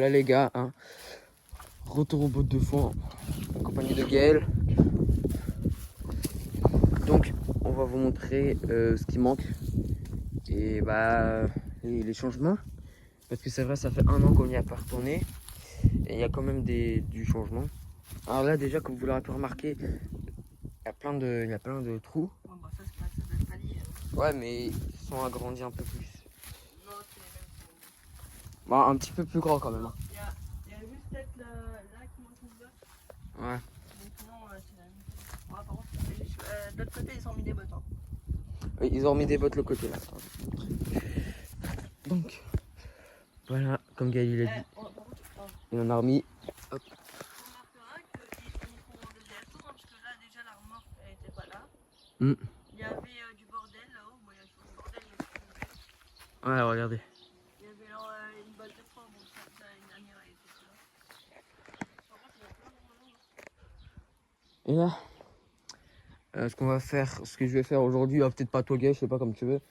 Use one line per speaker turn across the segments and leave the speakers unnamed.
voilà les gars, hein. Retour au bout de fond en compagnie de Gaël. Donc on va vous montrer ce qui manque et bah les changements, parce que c'est vrai, ça fait 1 an qu'on n'y a pas retourné et il y a quand même du changement. Alors là déjà, comme vous l'aurez pu remarquer, il y a plein de trous.
Ouais, bah ça, c'est pas, ça doit être pas lié.
Ouais, mais ils sont agrandis un peu plus.
Non, c'est les mêmes.
Bah, un petit peu plus grand quand même, hein.
Il y a juste peut-être là qui manque une botte.
Ouais.
Mais sinon, c'est la même chose. Ouais, par contre, de l'autre côté, ils ont mis des bottes. Hein.
Oui, ils ont remis des bottes de l'autre côté là. Donc voilà, comme Gaël il a dit,
Par contre,
il en a remis. Hop.
on remarquera qu'ils font des allers-retours, hein, parce que là, déjà, la remorque, elle était pas là.
Mm.
Il y avait du bordel là-haut. Bon, il y a toujours du bordel, il y a toujours du
Ouais, regardez.
il y avait une balle de frein, bon, ça une dernière, elle était pas là. Par contre, il y a plein de remorques.
Et là, ce qu'on va faire, ce que je vais faire aujourd'hui, peut-être pas toi Gaël, je sais pas comme tu veux,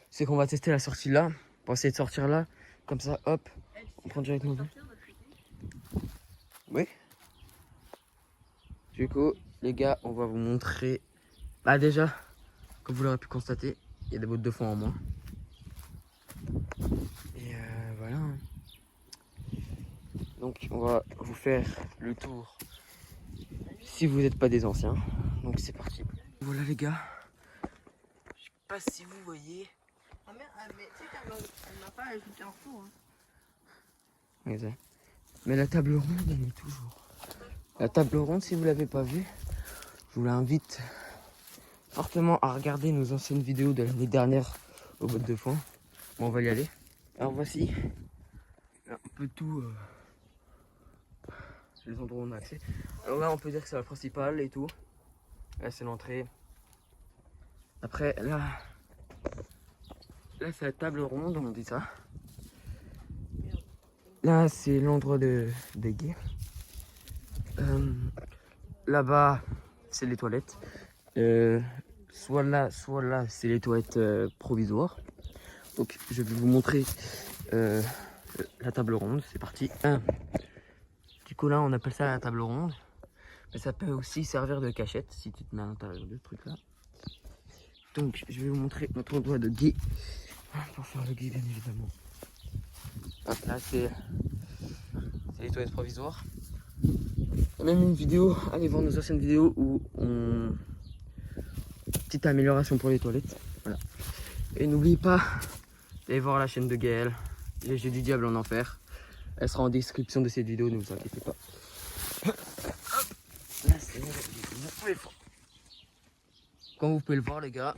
c'est qu'on va tester la sortie là. On va essayer de sortir là, comme ça, hop, on prend direct nos deux. Oui. Du coup, les gars, on va vous montrer. Bah déjà, comme vous l'aurez pu constater, il y a des bottes de fond en moins. Et voilà. Donc on va vous faire le tour si vous n'êtes pas des anciens. Donc c'est parti. Voilà les gars. Je sais pas si vous voyez.
Ah merde, mais tu sais qu'elle m'a pas ajouté un four. Hein.
Regardez. Mais la table ronde, elle est toujours. La table ronde, si vous l'avez pas vue, je vous l'invite fortement à regarder nos anciennes vidéos de l'année dernière aux bottes de fond. Bon, on va y aller. Alors voici un peu tout les endroits où on a accès. Alors là, on peut dire que c'est la principale et tout. Là, c'est l'entrée. Après, là c'est la table ronde, on dit ça. Là, c'est l'endroit des gays. Là-bas, c'est les toilettes. Soit là, c'est les toilettes provisoires. Donc, je vais vous montrer la table ronde. C'est parti. Du coup, là, on appelle ça la table ronde. Mais ça peut aussi servir de cachette si tu te mets à l'intérieur de ce truc-là. Donc, je vais vous montrer notre endroit de gay. Pour faire le gay, bien évidemment. Hop, là, c'est les toilettes provisoires. Il y a même une vidéo, allez voir nos anciennes vidéos où on... Petite amélioration pour les toilettes. Voilà. Et n'oubliez pas d'aller voir la chaîne de Gaël, Les Jeux du Diable en Enfer. Elle sera en description de cette vidéo, ne vous inquiétez pas. Hop. Là, c'est comme vous pouvez le voir les gars,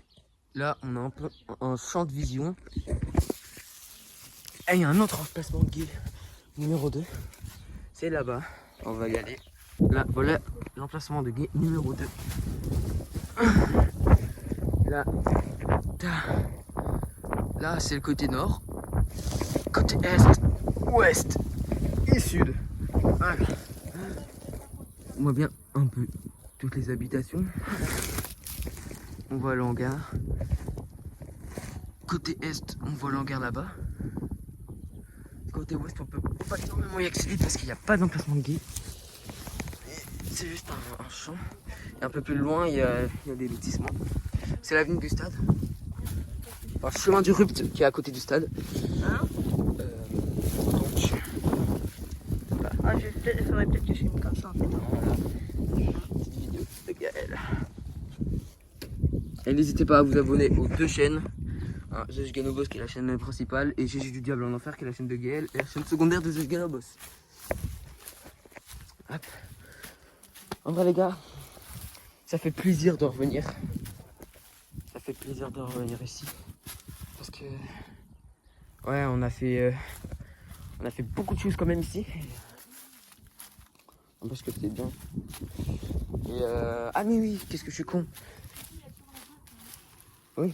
là on a un peu un champ de vision. Et il y a un autre emplacement de guet numéro 2. C'est là-bas. On va y aller. Là, voilà l'emplacement de guet numéro 2. Là c'est le côté nord. Côté est, ouest et sud. Voilà. On voit bien un peu toutes les habitations. On voit l'hangar. Côté est, on voit l'hangar là-bas. Côté ouest, on peut pas énormément y accéder parce qu'il n'y a pas d'emplacement de guet. C'est juste un champ. Et un peu plus loin, il y a des lotissements. C'est l'avenue du stade. Enfin, le chemin du Rupt qui est à côté du stade.
Hein
Donc,
voilà. Ah, il faudrait peut-être que je filme comme ça en fait.
Petite vidéo de Gaël. Et n'hésitez pas à vous abonner aux deux chaînes. Zeus Ganobos qui est la chaîne principale et Jésus du Diable en Enfer qui est la chaîne de Gaël et la chaîne secondaire de Zeus Ganobos. Hop. En vrai les gars, ça fait plaisir de revenir. Ça fait plaisir de revenir ici. Parce que ouais, on a fait beaucoup de choses quand même ici. Parce que c'était bien. Et ah mais oui, qu'est-ce que je suis con. Oui.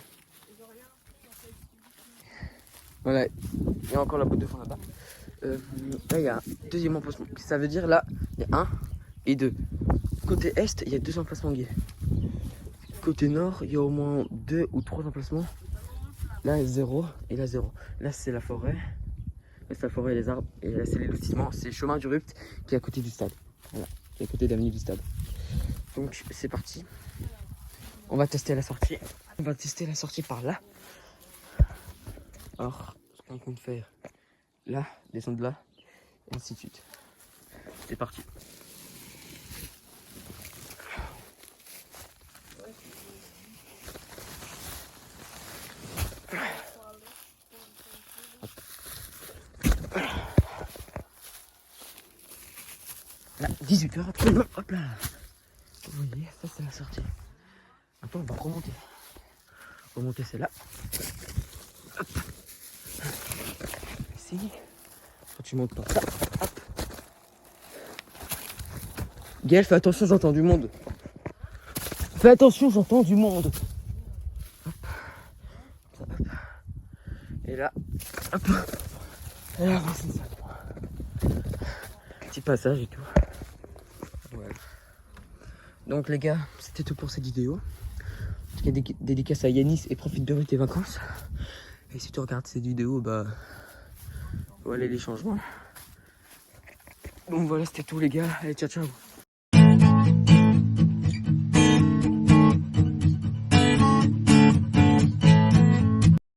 Voilà, il y a encore la botte de fond là-bas. Là, il y a un deuxième emplacement. Ça veut dire là, il y a 1 et 2. Côté est, il y a 2 emplacements gays. Côté nord, il y a au moins 2 ou 3 emplacements. Là, 0 et là, 0. Là, c'est la forêt. Reste la forêt et les arbres. Et là, c'est les lotissements. C'est le chemin du Rupt qui est à côté du stade. Voilà, qui est à côté d'avenue du stade. Donc, c'est parti. On va tester la sortie. On va tester la sortie par là. Alors, ce qu'on compte faire là, descendre là, et ainsi de suite. C'est parti. Là, 18h absolument. Hop là. Vous voyez, ça c'est la sortie. Maintenant on va remonter. Remonter c'est là. Hop. Ici. Quand tu montes par là. Hop. Gaël, fais attention, j'entends du monde. Fais attention, j'entends du monde. Hop. Ça, hop. Et là. Hop. Et là, c'est ça. Petit passage et tout. Voilà. Donc les gars, c'était tout pour cette vidéo. En tout cas, dédicace à Yanis et profite bien de tes vacances. Et si tu regardes cette vidéo, bah voilà les changements. Donc voilà, c'était tout les gars. Allez, ciao ciao.